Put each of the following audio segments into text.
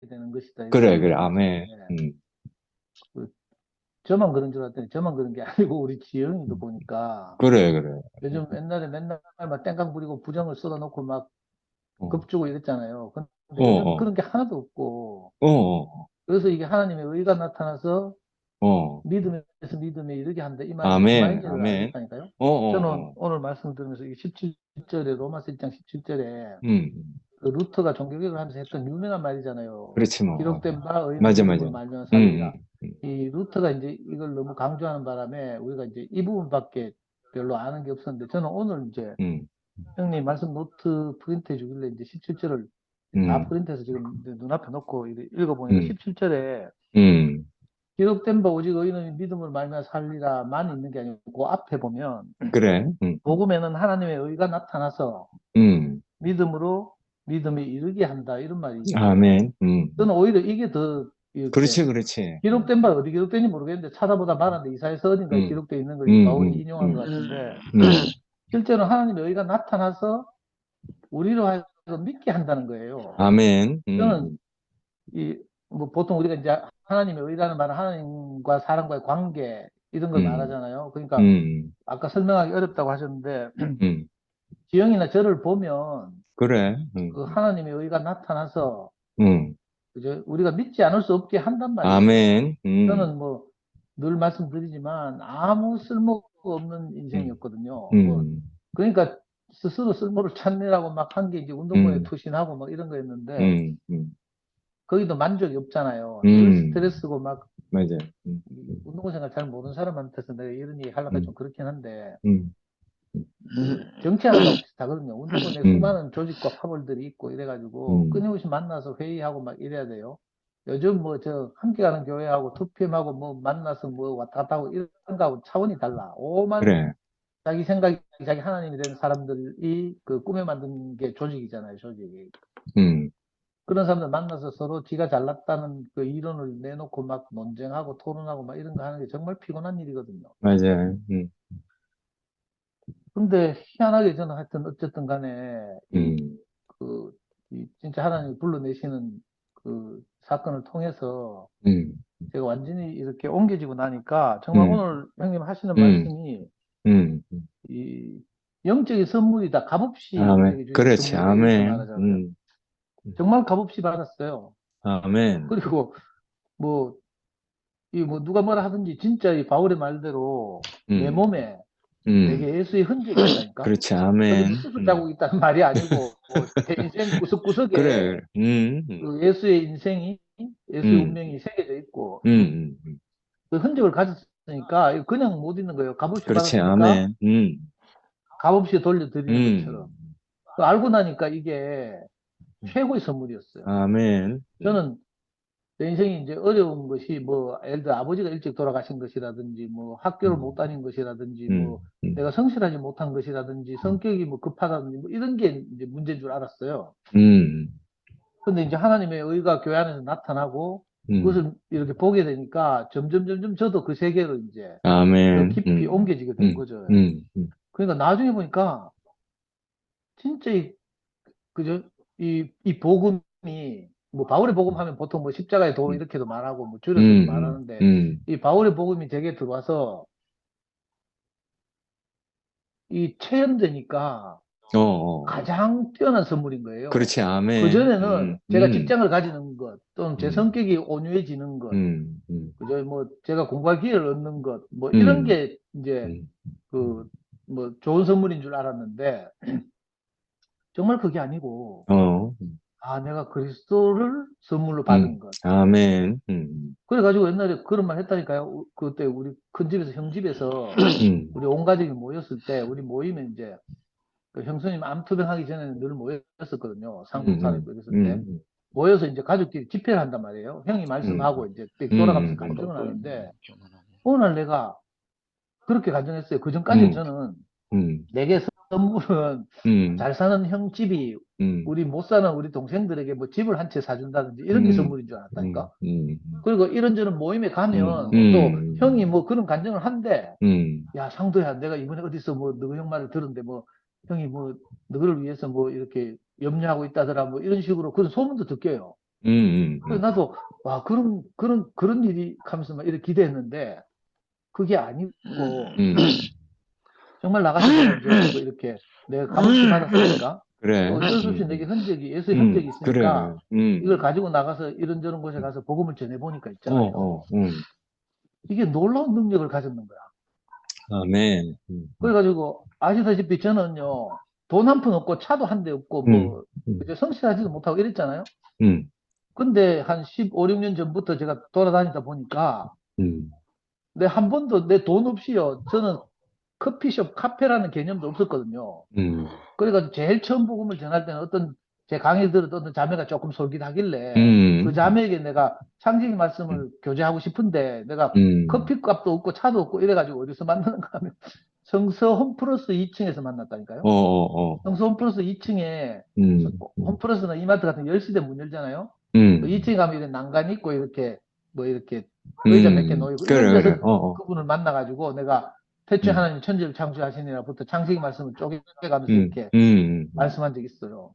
되는 것이다. 이런 그래, 그래, 생각이 아멘. 드는데, 그 저만 그런 줄 알았더니 저만 그런 게 아니고 우리 지영이도 음. 보니까 그래, 그래. 요즘 옛날에 맨날 막 땡깡 부리고 부정을 쏟아놓고 막 어, 겁주고 이랬잖아요. 어, 근데 요즘 어, 그런 게 하나도 없고, 어, 어, 그래서 이게 하나님의 의가 나타나서 어. 믿음에서 믿음에 이르게 한다. 이 말이 무슨 아멘, 말인지를 아멘. 알겠다니까요. 어, 저는 어, 어. 오늘 말씀 들으면서 이 17절에, 로마서 1장 17절에 음, 그 루터가 종교개혁을 하면서 했던 유명한 말이잖아요. 그렇지, 뭐. 기록된 바 의인은 맞아, 맞아. 믿음으로 말미암아 살리라. 음. 이 루터가 이제 이걸 너무 강조하는 바람에 우리가 이제 이 부분밖에 별로 아는 게 없었는데, 저는 오늘 이제 음, 형님 말씀 노트 프린트해 주길래 이제 17절을 다 음, 프린트해서 지금 눈앞에 놓고 읽어보니까 음, 17절에 음, 기록된 바 오직 의인은 믿음으로 말미암아 살리라만 있는 게 아니고, 그 앞에 보면 그래, 복음에는 하나님의 의가 나타나서 음. 믿음으로 믿음에 이르게 한다, 이런 말이 있어요. 아멘, 저는 오히려 이게 더 이렇게 그렇지, 그렇지. 기록된 바 어디 기록된지 모르겠는데 찾아보다 말았는데 이사야서 어딘가에 음, 기록되어 있는 걸 음, 바울이 음, 인용한 것 음, 같은데, 음. 실제로 하나님의 의가 나타나서 우리로 하여금 믿게 한다는 거예요. 아멘, 저는 이 뭐 보통 우리가 이제 하나님의 의라는 말은 하나님과 사람과의 관계 이런 걸 음, 말하잖아요. 그러니까 음, 아까 설명하기 어렵다고 하셨는데, 음. 지영이나 저를 보면 그래, 그 하나님의 의가 나타나서 음. 그죠? 우리가 믿지 않을 수 없게 한단 말이에요. 아멘, 저는 뭐 늘 말씀드리지만 아무 쓸모가 없는 음, 인생이었거든요. 뭐 음, 그러니까 스스로 쓸모를 찾느라고 막 한 게 이제 운동권에 음, 투신하고 막 이런 거였는데, 음, 음, 거기도 만족이 없잖아요. 늘 음. 스트레스고 막. 맞아. 운동권 생활 잘 모르는 사람한테서 내가 이런 얘기 하려니까 음, 좀 그렇긴 한데, 음, 그 정치하는 거하고 비슷하거든요. 운동권에 음, 수많은 조직과 파벌들이 있고 이래가지고 음, 끊임없이 만나서 회의하고 막 이래야 돼요. 요즘 뭐 저 함께 가는 교회하고 2PM하고 뭐 만나서 뭐 왔다 갔다 하고 이런 거하고 차원이 달라. 오만 그래. 자기 생각이 자기 하나님이 된 사람들이 그 꿈에 만든 게 조직이잖아요, 조직이. 음, 그런 사람들 만나서 서로 지가 잘났다는 그 이론을 내놓고 막 논쟁하고 토론하고 막 이런 거 하는 게 정말 피곤한 일이거든요. 맞아. 근데 희한하게 저는 하여튼 어쨌든 간에 음, 그, 이 진짜 하나님이 불러내시는 그 사건을 통해서 음, 제가 완전히 이렇게 옮겨지고 나니까 정말 음, 오늘 형님 하시는 음, 말씀이 음. 이 영적인 선물이다. 값없이 아멘. 우리에게 주신 그렇지. 선물이다. 이렇게 아멘. 말하잖아요. 정말 값없이 받았어요. 아멘. 그리고 뭐, 이 뭐 누가 뭐라 하든지 진짜 이 바울의 말대로 내 음, 몸에 음. 내게 예수의 흔적이 있다니까? 그렇지. 어디 아멘. 뭐 수술 자국이 있다는 말이 아니고 내 인생 그래, 구석구석에 그래. 그 예수의 인생이, 예수의 음, 운명이 새겨져 있고 음. 그 흔적을 가졌으니까 이거 그냥 못 있는 거예요. 값없이 그렇지. 받았으니까 아멘. 값없이 돌려드리는 것처럼. 음. 그 알고 나니까 이게 최고의 선물이었어요. 아멘. 저는 내 인생이 이제 어려운 것이 뭐 예를 들어 아버지가 일찍 돌아가신 것이라든지 뭐 학교를 못 음, 다닌 것이라든지 음, 뭐 음, 내가 성실하지 못한 것이라든지 음, 성격이 뭐 급하다든지 뭐 이런 게 이제 문제인 줄 알았어요. 음, 근데 이제 하나님의 의가 교회 안에서 나타나고 음. 그것을 이렇게 보게 되니까 점점 저도 그 세계로 이제 더 아멘. 깊이 옮겨지게 된 음, 거죠. 음, 음, 그러니까 나중에 보니까 진짜 그죠? 이 복음이 뭐 바울의 복음 하면 보통 뭐 십자가의 도 음, 이렇게도 말하고 뭐 줄여서도 음, 말하는데, 음. 이 바울의 복음이 제게 들어와서 이 체험되니까 어, 어. 가장 뛰어난 선물인 거예요. 그렇지. 아멘. 그전에는 제가 직장을 가지는 것 또는 제 음, 성격이 온유해지는 것, 음, 음, 그죠? 뭐 제가 공부할 기회를 얻는 것, 뭐 이런 음, 게 이제 음. 그 뭐 좋은 선물인 줄 알았는데 정말 그게 아니고, 어, 아 내가 그리스도를 선물로 음. 받은 것. 아멘. 그래가지고 옛날에 그런 말 했다니까요. 그때 우리 큰 집에서 형 집에서 음, 우리 온 가족이 모였을 때, 우리 모이면 이제 그 형수님 암투병하기 전에는 늘 모였었거든요. 상속사로 음, 있고 이랬을 때 음, 모여서 이제 가족끼리 집회를 한단 말이에요. 형이 음, 말씀하고 이제 돌아가면서 음, 간증을 하는데, 어느 날 내가 그렇게 간증했어요. 그 전까지는 음, 저는 음, 내게 선물은 음, 잘 사는 형 집이 음, 우리 못 사는 우리 동생들에게 뭐 집을 한 채 사준다든지 이런 게 음, 선물인 줄 음, 알았다니까. 음, 그리고 이런저런 모임에 가면 또 형이 음, 뭐 그런 간증을 한대. 음, 야, 상도야, 내가 이번에 어디서 뭐 너희 형 말을 들었는데 뭐 형이 뭐 너희를 위해서 뭐 이렇게 염려하고 있다더라 뭐 이런 식으로 그런 소문도 듣게요. 그래서 나도, 와, 그런 일이 하면서 막 이렇게 기대했는데, 그게 아니고, 음. 정말 나가서 내가 이제 뭐 이렇게 내가 값없이 받았으니까, 또 그래. 어쩔 수 없이 내게 예수 음. 흔적이 있으니까, 그래. 이걸 가지고 나가서 이런저런 곳에 가서 복음을 전해보니까 어, 있잖아요. 이게 놀라운 능력을 가졌는 거야. 아멘. 그래가지고, 아시다시피 저는요, 돈 한 푼 없고 차도 한 대 없고, 음, 뭐, 음, 이제 성실하지도 못하고 이랬잖아요. 음, 근데 한 15, 16년 전부터 제가 돌아다니다 보니까, 음, 내 한 번도 내 돈 없이요, 저는 커피숍, 카페라는 개념도 없었거든요. 음, 그래가지고 제일 처음 복음을 전할 때는 어떤 제 강의 들었던 어떤 자매가 조금 솔깃하길래 그 음, 자매에게 내가 창세기 음, 말씀을 교제하고 싶은데 내가 음. 커피값도 없고 차도 없고 이래가지고 어디서 만나는가 하면 성서 홈플러스 2층에서 만났다니까요. 어, 어, 어. 성서 홈플러스 2층에 음, 음, 홈플러스나 이마트 같은 10시대 문 열잖아요. 그 음, 2층에 가면 이렇게 난간 있고 이렇게 뭐 이렇게 의자 몇 개 놓이고 이런 그래, 그래. 데서 어, 어. 그분을 만나가지고 내가 태초에 음, 하나님 천지를 창조하시니라부터 창세기 말씀을 쪼개가면서 음, 이렇게 음, 음, 말씀한 적이 있어요.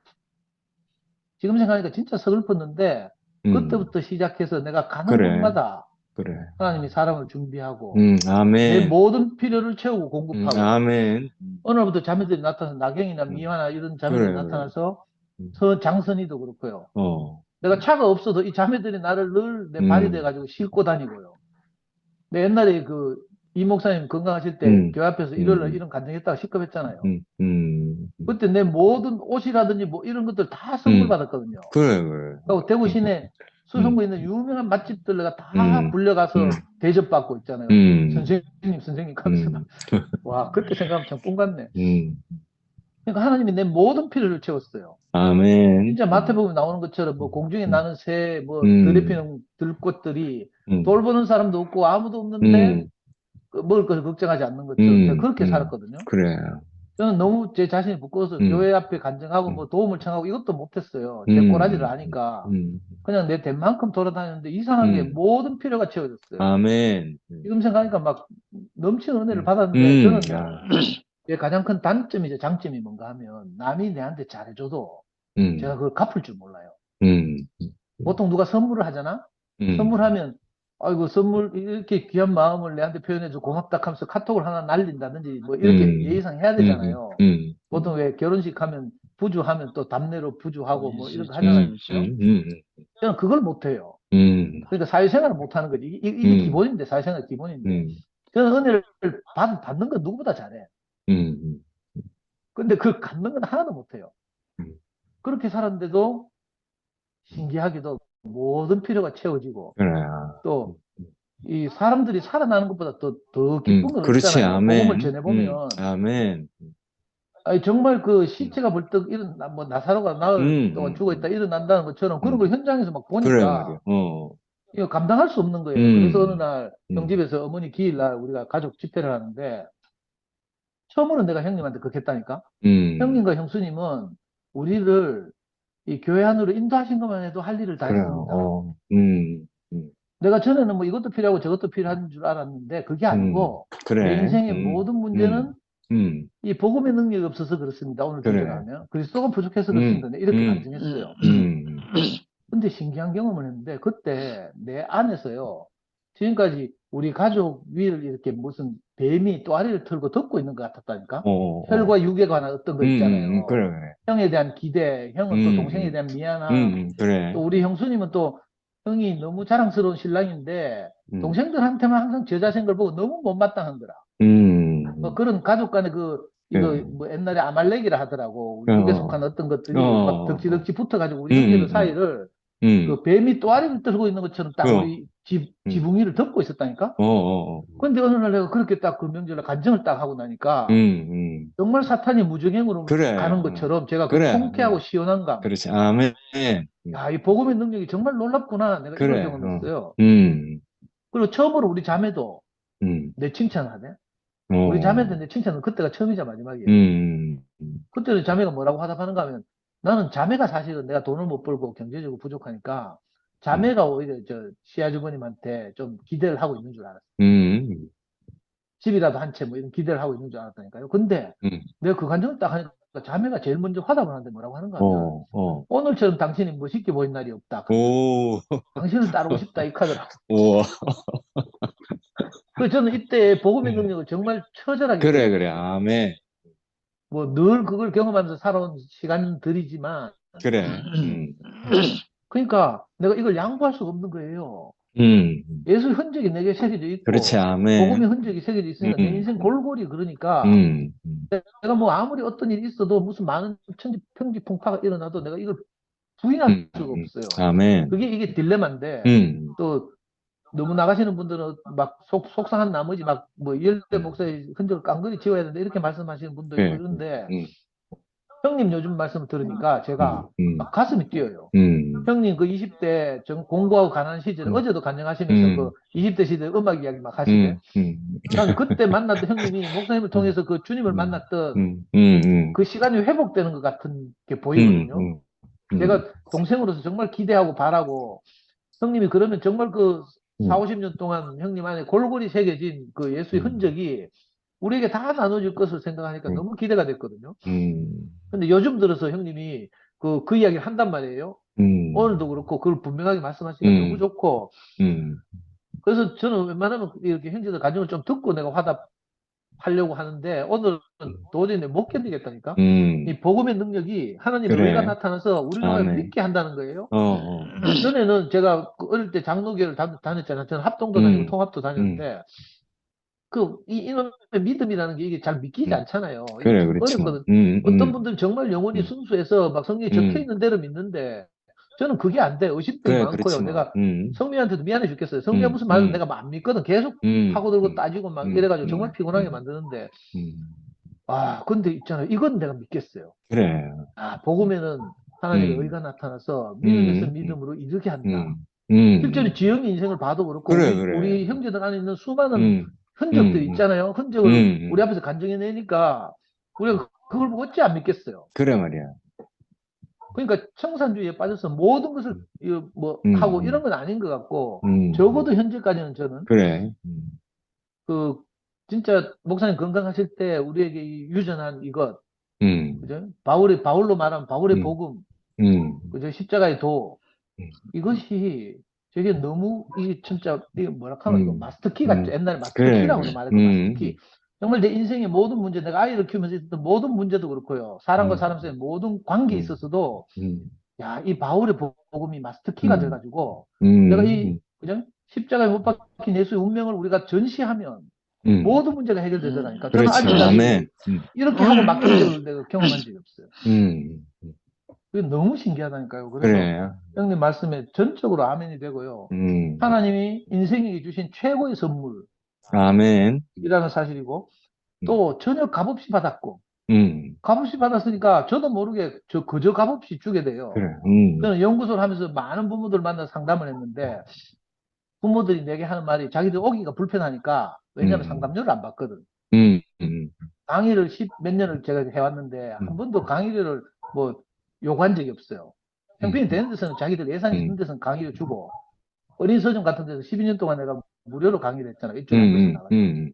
지금 생각하니까 진짜 서글펐는데 음. 그때부터 시작해서 내가 가는 그래, 곳마다 그래. 하나님이 사람을 준비하고 내 아멘. 모든 필요를 채우고 공급하고 아멘. 어느 날부터 자매들이 나타나서 나경이나 음, 미화나 이런 자매들이 그래, 그래. 나타나서 음, 장선이도 그렇고요. 어, 내가 차가 없어도 이 자매들이 나를 늘 내 발이 음, 돼가지고 싣고 다니고요. 내 옛날에 그 이 목사님 건강하실 때 음, 교회 앞에서 일요일 날 음, 이런 간증했다가 시급했잖아요. 음, 음, 그때 내 모든 옷이라든지 뭐 이런 것들 다 선물 음. 받았거든요. 그래, 그래. 그리고 대구 시내 음, 수성구에 있는 유명한 맛집들 내가 다 음, 음, 불려가서 대접받고 있잖아요. 음, 선생님 하면서 막, 음, 와, 그때 생각하면 참 꿈 같네. 음. 그러니까 하나님이 내 모든 필요를 채웠어요. 아멘. 진짜 마태복음에 나오는 것처럼 뭐 공중에 음, 나는 새, 뭐 음, 더럽히는 들꽃들이 음, 돌보는 사람도 없고 아무도 없는데 음, 그 먹을 것을 걱정하지 않는 것처럼 제가 음, 그렇게 살았거든요. 그래. 저는 너무 제 자신이 부끄러워서 음, 교회 앞에 간증하고 음, 뭐 도움을 청하고 이것도 못했어요. 제 꼬라지를 음, 아니까. 음, 그냥 내 된 만큼 돌아다녔는데 이상하게 음. 모든 필요가 채워졌어요. 아멘. 지금 생각하니까 막 넘치는 은혜를 음, 받았는데 저는요, 아, 제 가장 큰 단점이자 장점이 뭔가 하면 남이 내한테 잘해줘도 제가 음, 그걸 갚을 줄 몰라요. 음, 보통 누가 선물을 하잖아? 음, 선물하면 아이고 선물 이렇게 귀한 마음을 내한테 표현해줘 고맙다 하면서 카톡을 하나 날린다든지 뭐 이렇게 음, 예의상 해야 음, 되잖아요. 음, 보통 왜 결혼식 하면 부주하면 또 답례로 부주하고 뭐 이런 거 하잖아요. 음, 그렇죠? 음, 저는 그걸 못해요. 음, 그러니까 사회생활을 못하는 거지. 이게 음, 기본인데 사회생활 기본인데 음, 저는 은혜를 받는 건 누구보다 잘해. 음, 근데 그걸 갖는 건 하나도 못해요. 음. 그렇게 살았는데도 신기하게도 모든 필요가 채워지고 그래. 또 이 사람들이 살아나는 것보다 더 기쁜 건 그렇지. 없잖아요. 복음을 아멘. 전해보면 아멘. 아니, 정말 그 음, 시체가 벌떡 뭐 나사로가 나흘 동안 죽어 있다 음. 일어난다는 것처럼 그런 걸 음. 현장에서 막 그래 말이야. 보니까 어. 이거 감당할 수 없는 거예요. 그래서 어느 음. 날 형 음. 집에서 어머니 기일날 우리가 가족 집회를 하는데 처음으로 내가 형님한테 그렇게 했다니까. 음. 형님과 형수님은 우리를 이 교회 안으로 인도하신 것만 해도 할 일을 다 그래. 했습니다. 어. 내가 전에는 뭐 이것도 필요하고 저것도 필요한 줄 알았는데 그게 아니고 내 그래. 인생의 모든 음. 문제는 음. 이 복음의 능력이 없어서 그렇습니다. 오늘 그래. 주제가 그리스도가 부족해서 음. 그렇습니다. 네, 이렇게 음. 간증했어요. 음. 근데 신기한 경험을 했는데 그때 내 안에서요. 지금까지 우리 가족 위를 이렇게 무슨 뱀이 또아리를 털고 덮고 있는 것 같았다니까. 어. 어. 혈과 육에 관한 어떤 거 있잖아요. 그래 그래. 형에 대한 기대, 형은 또 음. 동생에 음. 대한 미안함, 그래. 또 우리 형수님은 또 형이 너무 자랑스러운 신랑인데 음. 동생들한테만 항상 저 자신 걸 보고 너무 못마땅한 거라. 뭐 음. 그런 가족 간의 그래. 이거 뭐 옛날에 아말렉이라 하더라고. 어. 우리 육에 속한 어떤 어. 것들이 막 어. 덕지덕지 붙어가지고 우리 형제들 음. 사이를 음. 그 뱀이 또아리를 떨고 있는 것처럼 딱 어. 우리 음. 지붕 위를 덮고 있었다니까? 어. 어. 근데 어느 날 내가 그렇게 딱 그 명절에 간증을 딱 하고 나니까 음. 음. 정말 사탄이 무정행으로 그래. 가는 것처럼 제가 그 그래. 통쾌하고 시원한 감. 그렇지. 아멘. 야, 이 복음의 능력이 정말 놀랍구나. 내가 이걸 그래. 경험했어요. 음. 그리고 처음으로 우리 자매도 음. 내 칭찬을 하네. 우리 어. 자매한테 내 칭찬은 그때가 처음이자 마지막이에요. 음. 그때는 자매가 뭐라고 하답하는가 하면 나는 자매가 사실은 내가 돈을 못 벌고 경제적으로 부족하니까 음. 자매가 오히려 저 시아주버님한테 좀 기대를 하고 있는 줄 알았어. 음. 집이라도 한 채 뭐 이런 기대를 하고 있는 줄 알았다니까요. 근데 음. 내가 그 간증을 딱 하니까 자매가 제일 먼저 화답을 하는데 뭐라고 하는가 하면, 어. 오늘처럼 당신이 멋있게 보인 날이 없다. 오, 당신을 따르고 싶다. 이 카더라고. 우와. 그래서 저는 이때 복음의 네. 능력을 정말 처절하게 그래, 그래. 경험했어요. 아멘. 뭐 늘 그걸 경험하면서 살아온 시간들이지만, 그래. 그러니까 내가 이걸 양보할 수가 없는 거예요. 음. 예수 흔적이 내게 새겨져 그렇지. 있고, 복음의 아멘. 흔적이 새겨져 있으니까 내 음. 인생 골골이 그러니까, 음. 내가 뭐 아무리 어떤 일이 있어도 무슨 많은 평지풍파가 일어나도 내가 이걸 부인할 음. 수가 없어요. 아멘. 이게 딜레마인데, 음. 또 너무 나가시는 분들은 막 속상한 나머지 막 뭐 열대 음. 목사의 흔적을 깡그리 지워야 된다 이렇게 말씀하시는 분도 있고 네. 이런데 음. 형님 요즘 말씀을 들으니까 제가 막 가슴이 뛰어요. 음. 형님 그 20대 공부하고 가난한 시절에 음. 어제도 간증하시면서 그 음. 20대 시대 음악 이야기 막 하시대. 음. 음. 난 그때 만났던 형님이 목사님을 음. 통해서 그 주님을 음. 만났던 음. 음. 그 시간이 회복되는 것 같은 게 음. 보이거든요. 음. 음. 제가 동생으로서 정말 기대하고 바라고 형님이 그러면 정말 그 4, 음. 50년 동안 형님 안에 골골이 새겨진 그 예수의 음. 흔적이 우리에게 다 나눠질 것을 생각하니까 음. 너무 기대가 됐거든요. 음. 근데 요즘 들어서 형님이 그 이야기를 한단 말이에요. 음. 오늘도 그렇고 그걸 분명하게 말씀하시니까 너무 음. 좋고 음. 그래서 저는 웬만하면 이렇게 형제들 가정을 좀 듣고 내가 화답하려고 하는데 오늘은 도저히 내가 못 견디겠다니까. 음. 이 복음의 능력이 하나님의 의가 그래. 나타나서 우리로 하여금 아멘. 믿게 한다는 거예요. 어. 전에는 제가 그 어릴 때 장로교를 다녔잖아요. 저는 합동도 다니고 음. 통합도 음. 다녔는데 이놈의 믿음이라는 게 이게 잘 믿기지 음. 않잖아요. 이게 그래, 참 그렇지. 어렵거든. 어떤 음. 분들은 정말 영혼이 음. 순수해서 막 성경에 적혀 음. 있는 대로 믿는데 저는 그게 안 돼. 의심들이 그래, 많고요. 그렇지 뭐. 내가 성미한테도 미안해 죽겠어요. 성미가 음. 무슨 말을 음. 내가 안 믿거든. 계속 음. 파고들고 음. 따지고 막 음. 이래가지고 정말 피곤하게 음. 만드는데 음. 근데 있잖아요. 이건 내가 믿겠어요. 그래. 복음에는 하나님의 음. 의가 나타나서 믿음에서 음. 음. 믿음으로 이르게 한다. 음. 실제로 음. 지영이 인생을 봐도 그렇고 그래, 그래. 우리 형제들 안에 있는 수많은 음. 흔적들이 음. 있잖아요. 음. 흔적을 우리 앞에서 간증해내니까 우리가 그걸 보고 어찌 안 믿겠어요. 그래 말이야. 그러니까 청산주의에 빠져서 모든 것을 뭐 하고 이런 음. 건 아닌 것 같고 음. 적어도 현재까지는 저는 그래. 그 진짜 목사님 건강하실 때 우리에게 이 유전한 이것 음. 그죠? 바울로 말하면 바울의 음. 복음 음. 그죠? 십자가의 도 음. 이것이 되게 너무 이게 진짜 이거 뭐라 하노 이거 음. 마스터키 같죠. 음. 옛날에 그래, 마스터키라고도 그래. 말했고 마스터키. 정말 내 인생의 모든 문제, 내가 아이를 키우면서 있었던 모든 문제도 그렇고요. 사람과 음. 사람 사이의 모든 관계에 음. 있어서도 음. 야, 이 바울의 복음이 마스터키가 음. 돼가지고 내가 음. 그냥 십자가에 못 박힌 예수의 운명을 우리가 전시하면 음. 모든 문제가 해결되더라니까. 저는 그렇지. 아직까지 아멘. 이렇게 하고 막힌 적을 내가 경험한 적이 없어요. 음. 그게 너무 신기하다니까요. 그래서 그래. 형님 말씀에 전적으로 아멘이 되고요. 음. 하나님이 인생에게 주신 최고의 선물이라는 아멘. 사실이고, 음. 또 전혀 값없이 받았고, 음. 값없이 받았으니까 저도 모르게 그저 값없이 주게 돼요. 그래. 저는 연구소를 하면서 많은 부모들 만나 상담을 했는데, 부모들이 내게 하는 말이 자기들 오기가 불편하니까, 왜냐하면 음. 상담료를 안 받거든. 음. 음. 강의를 몇 년을 제가 해왔는데, 한 음. 번도 강의료를 뭐 요구한 적이 없어요. 음. 형편이 되는 데서는 자기들 예산이 있는 음. 데서는 강의를 주고, 어린 서점 같은 데서 12년 동안 내가 무료로 강의를 했잖아. 일주일에 한 번씩 음. 나가서. 음.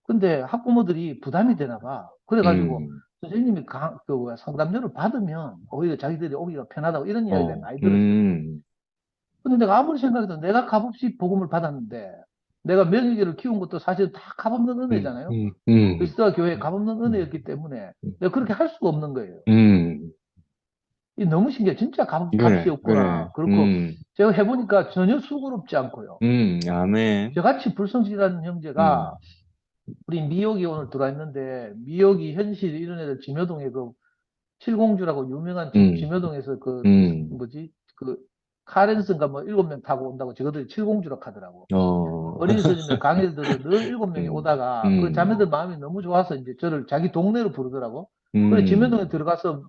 근데 학부모들이 부담이 되나 봐. 그래가지고 음. 선생님이 상담료를 받으면 오히려 자기들이 오기가 편하다고 이런 이야기를 어. 많이 들었어요. 음. 근데 내가 아무리 생각해도 내가 값없이 복음을 받았는데 내가 명예교를 키운 것도 사실 다 값없는 음. 은혜잖아요. 음. 음. 그리스도와 교회의 값없는 음. 은혜였기 때문에 내가 그렇게 할 수가 없는 거예요. 음. 이 너무 신기해. 진짜 값이 그래. 그래. 없구나. 그렇고 음. 제가 해보니까 전혀 수고롭지 않고요. 아멘. 저같이 불성실한 형제가 음. 우리 미역이 오늘 들어왔는데 미역이 현실 이런 애들 진여동에 그 칠공주라고 유명한 음. 진여동에서 그 음. 뭐지 그 카렌스인가 뭐 7명 타고 온다고 저것들이 칠공주라고 하더라고. 어. 어린이집에 강의를 들어 늘 7명이 음. 오다가 그 음. 자매들 마음이 너무 좋아서 이제 저를 자기 동네로 부르더라고. 그래 음. 진여동에 들어가서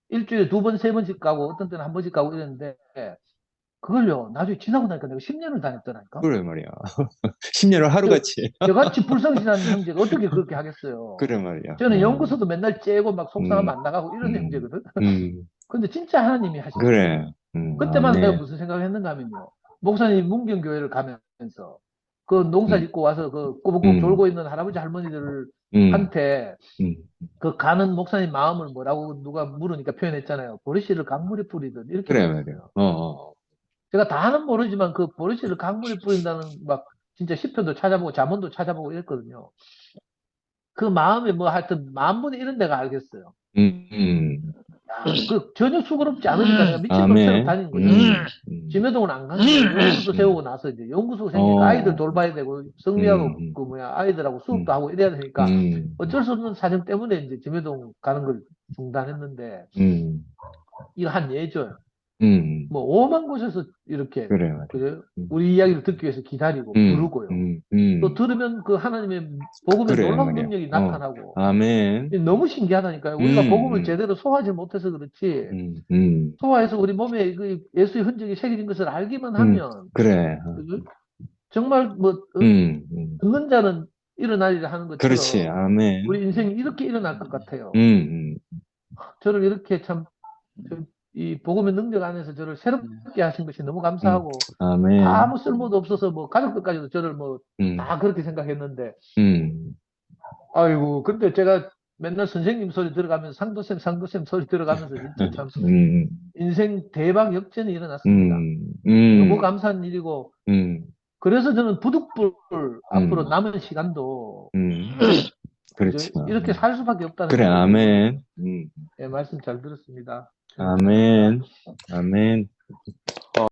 일주일에 2번, 3번씩 가고 어떤 때는 한 번씩 가고 이랬는데 그걸요 나중에 지나고 나니까 내가 10년을 다녔더라니까. 그래 말이야. 10년을 저, 하루같이. 저같이 불성실한 형제가 어떻게 그렇게 하겠어요. 그래 말이야. 저는 연구소도 맨날 째고 막 속상하면 음. 안 나가고 이런 음. 형제거든. 음. 근데 진짜 하나님이 하신 거예요. 그래. 그때만 내가 아멘. 무슨 생각을 했는가 하면요. 목사님 문경교회를 가면서 그 농사 음. 짓고 와서 그 꾸벅꾸벅 음. 졸고 있는 할아버지 할머니들을 한테 음, 그 가는 목사님 마음을 뭐라고 누가 물으니까 표현했잖아요. 보리씨를 강물에 뿌리듯 이렇게 그래, 말이야. 물었어요. 어. 제가 다는 모르지만 그 보리씨를 강물에 뿌린다는 막 진짜 시편도 찾아보고 잠언도 찾아보고 이랬거든요. 그 마음에 뭐 하여튼 만분의 일은 내가 알겠어요. 음, 음. 야, 그 전혀 수고롭지 않으니까 내가 미친놈처럼 아멘. 다니는 거죠. 심해동은 안 가는 거예요. 연구소 세우고 나서 이제 연구소 생기니까 아이들 어, 돌봐야 되고 성리하고 음, 그 뭐야 아이들하고 수업도 음, 하고 이래야 되니까 음, 어쩔 수 없는 사정 때문에 이제 심해동 가는 걸 중단했는데 음, 이거 한 예죠. 음. 뭐 오만 곳에서 이렇게 그래, 말이야. 그죠? 음, 우리 이야기를 듣기 위해서 기다리고 부르고요. 음, 또 음. 들으면 그 하나님의 복음의 그래, 놀라운 말이야. 능력이 어, 나타나고 아멘. 너무 신기하다니까요. 우리가 복음을 음, 제대로 소화하지 못해서 그렇지 음, 음, 소화해서 우리 몸에 그 예수의 흔적이 새겨진 것을 알기만 하면 그래. 그죠? 정말 뭐 음. 듣는 자는 일어나리라 하는 그렇지, 것처럼 아멘. 우리 인생이 이렇게 일어날 것 같아요. 음, 저를 이렇게 참 이 복음의 능력 안에서 저를 새롭게 하신 것이 너무 음. 감사하고 아멘. 아무 쓸모도 없어서 뭐 가족들까지도 저를 뭐 음, 다 그렇게 생각했는데 음, 아이고 근데 제가 맨날 선생님 소리 들어가면서 상도쌤 소리 들어가면서 진짜 참 음, 인생 대박 역전이 일어났습니다. 음, 너무 음, 감사한 일이고 음, 그래서 저는 부득불 앞으로 음, 남은 시간도 음. 그죠? 그렇지. 이렇게 살 수밖에 없다는 그래, 생각이 들거든요. 아멘. 예, 말씀 잘 들었습니다. 감사합니다. 아멘. 아멘.